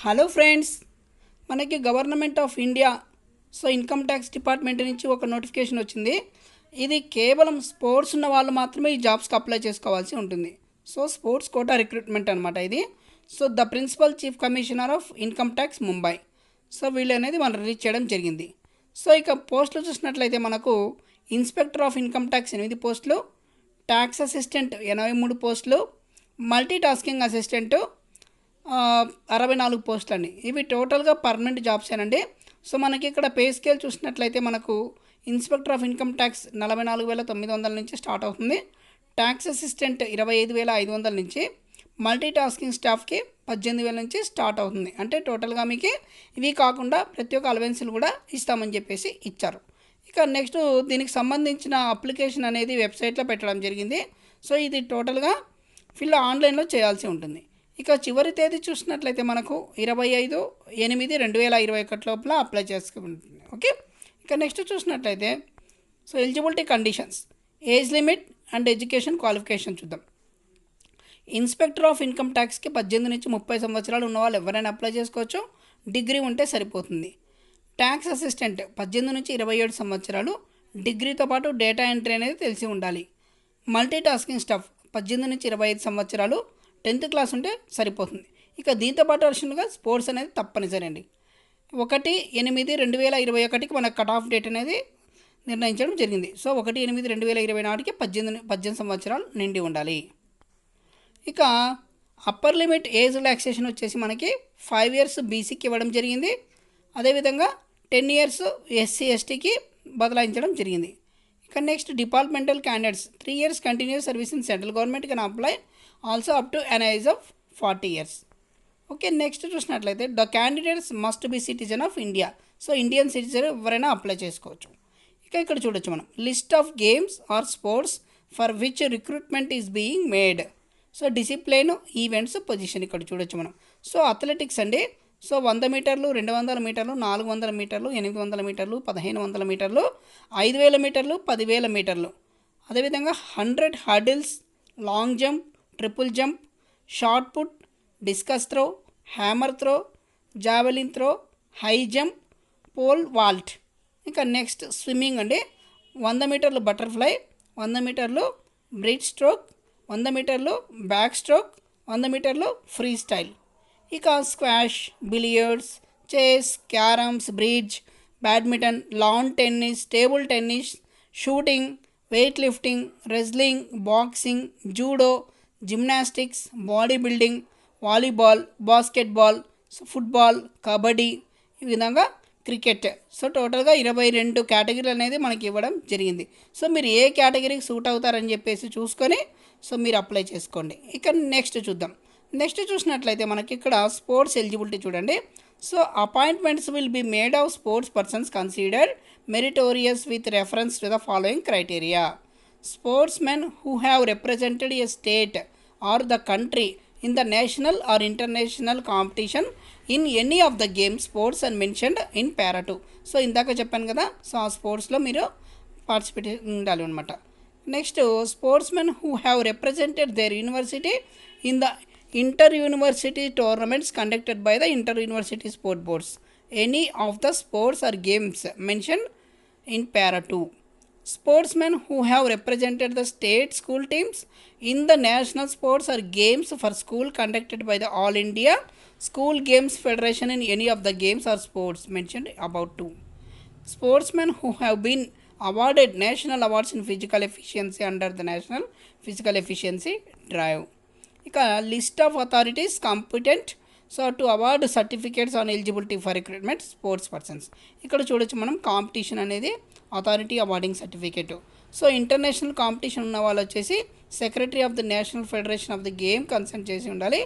Hello friends, మనకి government of India income tax department నుంచి ఒక నోటిఫికేషన్ వచ్చింది. ఇది కేవలం స్పోర్ట్స్ ఉన్న వాళ్ళు మాత్రమే ఈ జాబ్స్కి అప్లై చేసుకోవాల్సి ఉంటుంది. స్పోర్ట్స్ కోటా రిక్రూట్మెంట్ అనమాట ఇది. The principal chief commissioner of income tax Mumbai వీళ్ళు అనేది మనం రిలీజ్ చేయడం జరిగింది. ఇక పోస్టులు చూసినట్లయితే మనకు ఇన్స్పెక్టర్ ఆఫ్ ఇన్కమ్ ట్యాక్స్ 8 పోస్టులు, ట్యాక్స్ అసిస్టెంట్ 83 పోస్టులు, మల్టీ టాస్కింగ్ అసిస్టెంటు 64 పోస్టులు అండి. ఇవి టోటల్గా పర్మనెంట్ జాబ్సేనండి. మనకి ఇక్కడ పే స్కేల్ చూసినట్లయితే మనకు ఇన్స్పెక్టర్ ఆఫ్ ఇన్కమ్ ట్యాక్స్ 44,900 నుంచి స్టార్ట్ అవుతుంది. ట్యాక్స్ అసిస్టెంట్ 25,500 నుంచి, మల్టీ టాస్కింగ్ స్టాఫ్కి 18,000 నుంచి స్టార్ట్ అవుతుంది. అంటే టోటల్గా మీకు ఇవి కాకుండా ప్రతి ఒక్క అలవెన్స్లు కూడా ఇస్తామని చెప్పేసి ఇచ్చారు. ఇక నెక్స్ట్ దీనికి సంబంధించిన అప్లికేషన్ అనేది వెబ్సైట్లో పెట్టడం జరిగింది. ఇది టోటల్గా ఫిల్ ఆన్లైన్లో చేయాల్సి ఉంటుంది. ఇక చివరి తేదీ చూసినట్లయితే మనకు 25/8/2021 లోపల అప్లై చేసుకుంటుంది. ఓకే, ఇక నెక్స్ట్ చూసినట్లయితే eligibility conditions, age limit and education qualification చూద్దాం. ఇన్స్పెక్టర్ ఆఫ్ ఇన్కమ్ ట్యాక్స్కి 18 నుంచి 30 సంవత్సరాలు ఉన్న వాళ్ళు ఎవరైనా అప్లై చేసుకోవచ్చు. డిగ్రీ ఉంటే సరిపోతుంది. ట్యాక్స్ అసిస్టెంట్ 18 నుంచి 27 సంవత్సరాలు, డిగ్రీతో పాటు డేటా ఎంట్రీ అనేది తెలిసి ఉండాలి. మల్టీ టాస్కింగ్ స్టాఫ్ 18 నుంచి 25 సంవత్సరాలు, 10th క్లాస్ ఉంటే సరిపోతుంది. ఇక దీంతో పాటు వర్షన్గా స్పోర్ట్స్ అనేది తప్పనిసరి అండి. 1/8/2021కి మన కట్ ఆఫ్ డేట్ అనేది నిర్ణయించడం జరిగింది. 1/8/2024కి 18 సంవత్సరాలు నిండి ఉండాలి. ఇక అప్పర్ లిమిట్ ఏజ్ రిలాక్సేషన్ వచ్చేసి మనకి 5 years బీసీకి ఇవ్వడం జరిగింది. అదేవిధంగా 10 years ఎస్సీ ఎస్టీకి బదలాయించడం జరిగింది. ఇక next departmental candidates 3 years continuous service in central government can apply also up to an age of 40 years. Okay, next చూసినట్లయితే the candidates must be citizen of India. Indian citizen ఎవరైనా apply చేసుకోవచ్చు. ఇక ఇక్కడ చూడొచ్చు మనం list of games or sports for which recruitment is being made. Discipline, events, position ఇక్కడ చూడొచ్చు మనం. అథ్లెటిక్స్ అండి. 100 మీటర్లు, 200 మీటర్లు, 400 మీటర్లు, 800 మీటర్లు, 1500 మీటర్లు, 5000 మీటర్లు, 10,000 మీటర్లు. అదేవిధంగా 100 hurdles, long jump, triple jump, shot put, discus throw, hammer throw, javelin throw, high jump, pole vault. ఇంకా నెక్స్ట్ స్విమ్మింగ్ అండి. 100 మీటర్లు బటర్ఫ్లై, 100 మీటర్లు బ్రీడ్ స్ట్రోక్, 100 మీటర్లు బ్యాక్ స్ట్రోక్, 100 మీటర్లు ఫ్రీ స్టైల్. ఇక squash, billiards, chess, carroms, bridge, badminton, lawn tennis, table tennis, shooting, weightlifting, wrestling, boxing, judo, gymnastics, bodybuilding, volleyball, basketball, football, kabaddi, ఈ విధంగా cricket. టోటల్గా 22 కేటగిరీలు అనేది మనకి ఇవ్వడం జరిగింది. మీరు ఏ కేటగిరీకి సూట్ అవుతారని చెప్పేసి చూసుకొని మీరు అప్లై చేసుకోండి. ఇక నెక్స్ట్ చూద్దాం. నెక్స్ట్ చూసినట్లయితే మనకి ఇక్కడ స్పోర్ట్స్ ఎలిజిబిలిటీ చూడండి. Appointments will be made of sports persons considered meritorious with reference to the following criteria. Sportsmen who have represented a state or the country in the national or international competition in any of the game sports and mentioned in para 2. ఇందాక చెప్పాను కదా, ఆ స్పోర్ట్స్లో మీరు participate ఉండాలి అనమాట. Next sportsmen who have represented their university in the inter university tournaments conducted by the inter university sport boards any of the sports or games mention in para 2. Sportsmen who have represented the state school teams in the national sports or games for school conducted by the All India School Games Federation in any of the games or sports mentioned about 2. Sportsmen who have been awarded national awards in physical efficiency under the National Physical Efficiency Drive. ఇక list of authorities competent to award certificates on eligibility for recruitment sports persons. ఇక్కడ చూడొచ్చు మనం competition అనేది authority awarding certificate. International competition ఉన్న వాళ్ళు వచ్చేసి secretary of the national federation of the game consult చేసి ఉండాలి.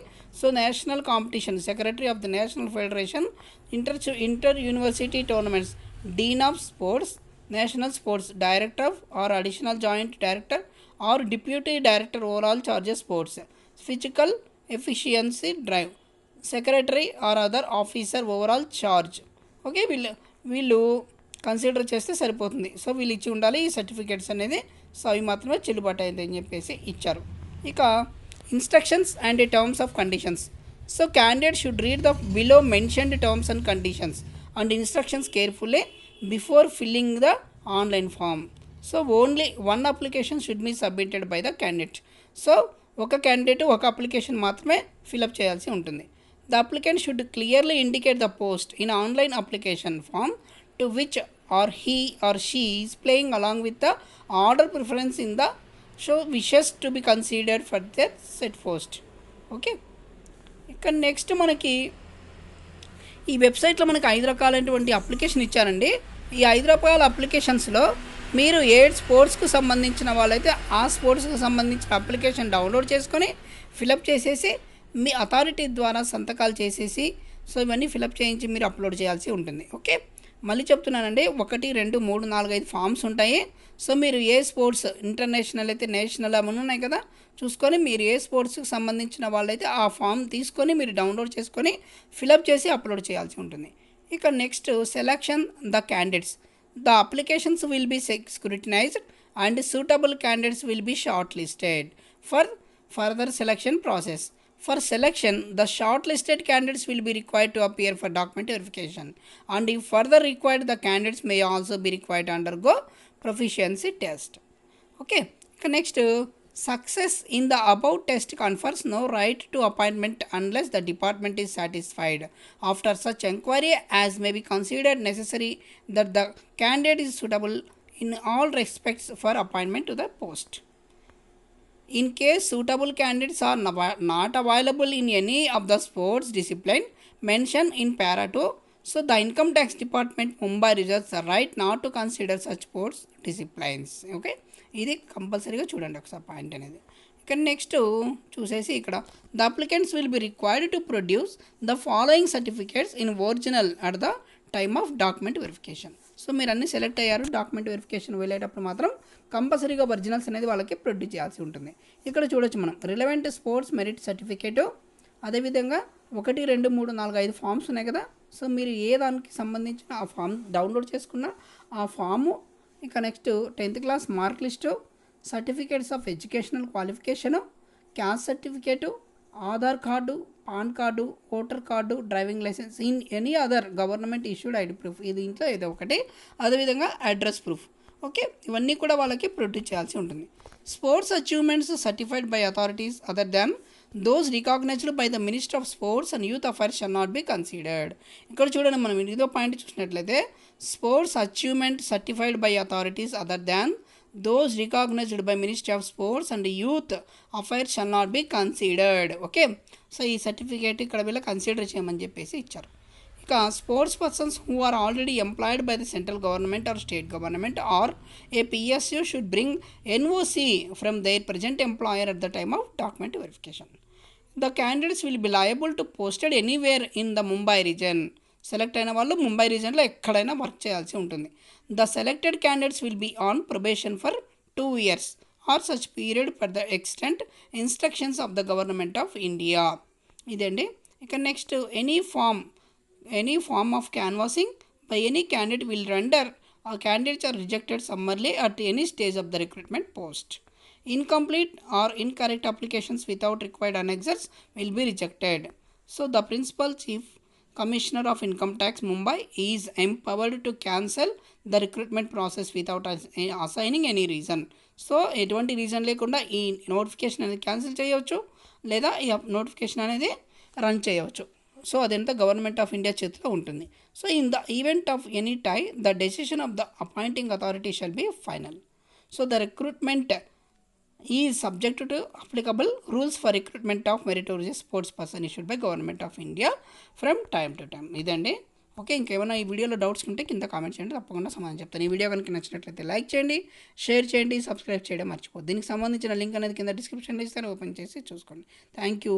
National competition secretary of the national federation, inter university tournaments dean of sports, national sports director or additional joint director or deputy director overall charges sports physical efficiency drive, secretary or other officer overall charge. Okay, వీళ్ళు consider చేస్తే సరిపోతుంది. వీళ్ళు ఇచ్చి ఉండాలి ఈ certificates అనేది. అవి మాత్రమే చెల్లుబాటు అయింది అని చెప్పేసి ఇచ్చారు. ఇక instructions and terms of conditions. So candidate should read the below mentioned terms and conditions and instructions carefully before filling the online form. So only one application should be submitted by the candidate. So ఒక candidate ఒక application మాత్రమే fill up చేయాల్సి ఉంటుంది. The applicant should clearly indicate the post in online application form to which or he or she is playing along with the order preference in the show wishes to be considered for their set post. Okay, ఇక్కడ next మనకి ఈ వెబ్సైట్లో మనకి 5 రకాలైనటువంటి application ఇచ్చారండి. ఈ 5 రకాల అప్లికేషన్స్లో మీరు ఏ స్పోర్ట్స్కు సంబంధించిన వాళ్ళైతే ఆ స్పోర్ట్స్కి సంబంధించిన అప్లికేషన్ డౌన్లోడ్ చేసుకొని ఫిలప్ చేసేసి మీ అథారిటీ ద్వారా సంతకాలు చేసేసి సో ఇవన్నీ ఫిలప్ చేయించి మీరు అప్లోడ్ చేయాల్సి ఉంటుంది. ఓకే, మళ్ళీ చెప్తున్నానండి, 1, 2, 3, 4, 5 ఫామ్స్ ఉంటాయి. సో మీరు ఏ స్పోర్ట్స్ ఇంటర్నేషనల్ అయితే నేషనల్ అవన్నీ ఉన్నాయి కదా, చూసుకొని మీరు ఏ స్పోర్ట్స్కి సంబంధించిన వాళ్ళైతే ఆ ఫామ్ తీసుకొని మీరు డౌన్లోడ్ చేసుకొని ఫిలప్ చేసి అప్లోడ్ చేయాల్సి ఉంటుంది. ఇక next selection the candidates. The applications will be scrutinized and suitable candidates will be shortlisted for further selection process. For selection, the shortlisted candidates will be required to appear for document verification, and if further required, the candidates may also be required to undergo proficiency test. Okay, next, success in the above test confers no right to appointment unless the department is satisfied after such inquiry as may be considered necessary that the candidate is suitable in all respects for appointment to the post. In case suitable candidates are not available in any of the sports discipline mentioned in para 2, so the income tax department Mumbai reserves the right not to consider such sports disciplines. Okay, ఇది కంపల్సరీగా చూడండి ఒకసారి point అనేది. ఇక్కడ next చూసేసి ఇక్కడ the applicants will be required to produce the following certificates in original at the time of document verification. So మీరు అన్ని సెలెక్ట్ అయ్యారు, డాక్యుమెంట్ వెరిఫికేషన్ వెళ్ళేటప్పుడు మాత్రం కంపల్సరీగా ఒరిజినల్స్ అనేది వాళ్ళకి ప్రొడ్యూస్ చేయాల్సి ఉంటుంది. ఇక్కడ చూడొచ్చు మనం రిలవెంట్ స్పోర్ట్స్ మెరిట్ సర్టిఫికేటు, అదేవిధంగా 1, 2, 3, 4, 5 ఫామ్స్ ఉన్నాయి కదా. సో మీరు ఏ దానికి సంబంధించిన ఆ ఫామ్ డౌన్లోడ్ చేసుకున్న ఆ ఫాము, ఇక next 10th class mark list, certificates of educational qualification, caste certificate, Aadhaar card, PAN card, voter card, driving licence, in any other government issued ID proof, ఇది ఇంట్లో ఏదో ఒకటి, అదేవిధంగా అడ్రస్ ప్రూఫ్. ఓకే, ఇవన్నీ కూడా వాళ్ళకి ప్రొడ్యూస్ చేయాల్సి ఉంటుంది. Sports achievements certified by authorities other than those recognised by the minister of sports and youth affairs shall not be considered. ఇక్కడ చూడండి, మనం ఇదో పాయింట్ చూసినట్లయితే sports achievement certified by authorities other than those recognised by ministry of sports and youth affairs shall not be considered. Okay, so ఈ certificate ఇక్కడ వీళ్ళ consider చేయమని చెప్పేసి ఇచ్చారు. ఇక sports persons who are already employed by the central government or state government or a PSU should bring NOC from their present employer at the time of document verification. The candidates will be liable to posted anywhere in the Mumbai region. Select అయిన వాళ్ళు ముంబై రీజన్లో ఎక్కడైనా work చేయాల్సి ఉంటుంది. The selected candidates will be on probation for 2 years or such period for the extent instructions of the government of India. ఇదండి. ఇక next, any form of canvassing by any candidate will render candidates are rejected summarily at any stage of the recruitment post. Incomplete or incorrect applications without required annexes will be rejected. So the principal chief commissioner of income tax Mumbai is empowered to cancel the recruitment process without assigning any reason. So ఎటువంటి reason లేకుండా ఈ notification అనేది cancel చేయవచ్చు, లేదా ఈ notification అనేది run చేయవచ్చు. So అదంతా గవర్నమెంట్ ఆఫ్ ఇండియా చేతిలో ఉంటుంది. So in the event of any tie the decision of the appointing authority shall be final. So the recruitment is subject to applicable rules for recruitment of meritorious sports person issued by government of India from time to time. ఇదండి. Okay, ఇంకేమైనా ఈ వీడియోలో doubts ఉంటే కింద comment చేయండి, తప్పకుండా సమాధానం చెప్తాను. ఈ వీడియో కనుక నచ్చినట్లయితే లైక్ చేయండి, షేర్ చేయండి, సబ్స్క్రైబ్ చేయడం మర్చిపోద్దు. దీనికి సంబంధించిన లింక్ అనేది కింద డిస్క్రిప్షన్లో ఇస్తాను, ఓపెన్ చేసి చూసుకోండి. Thank you.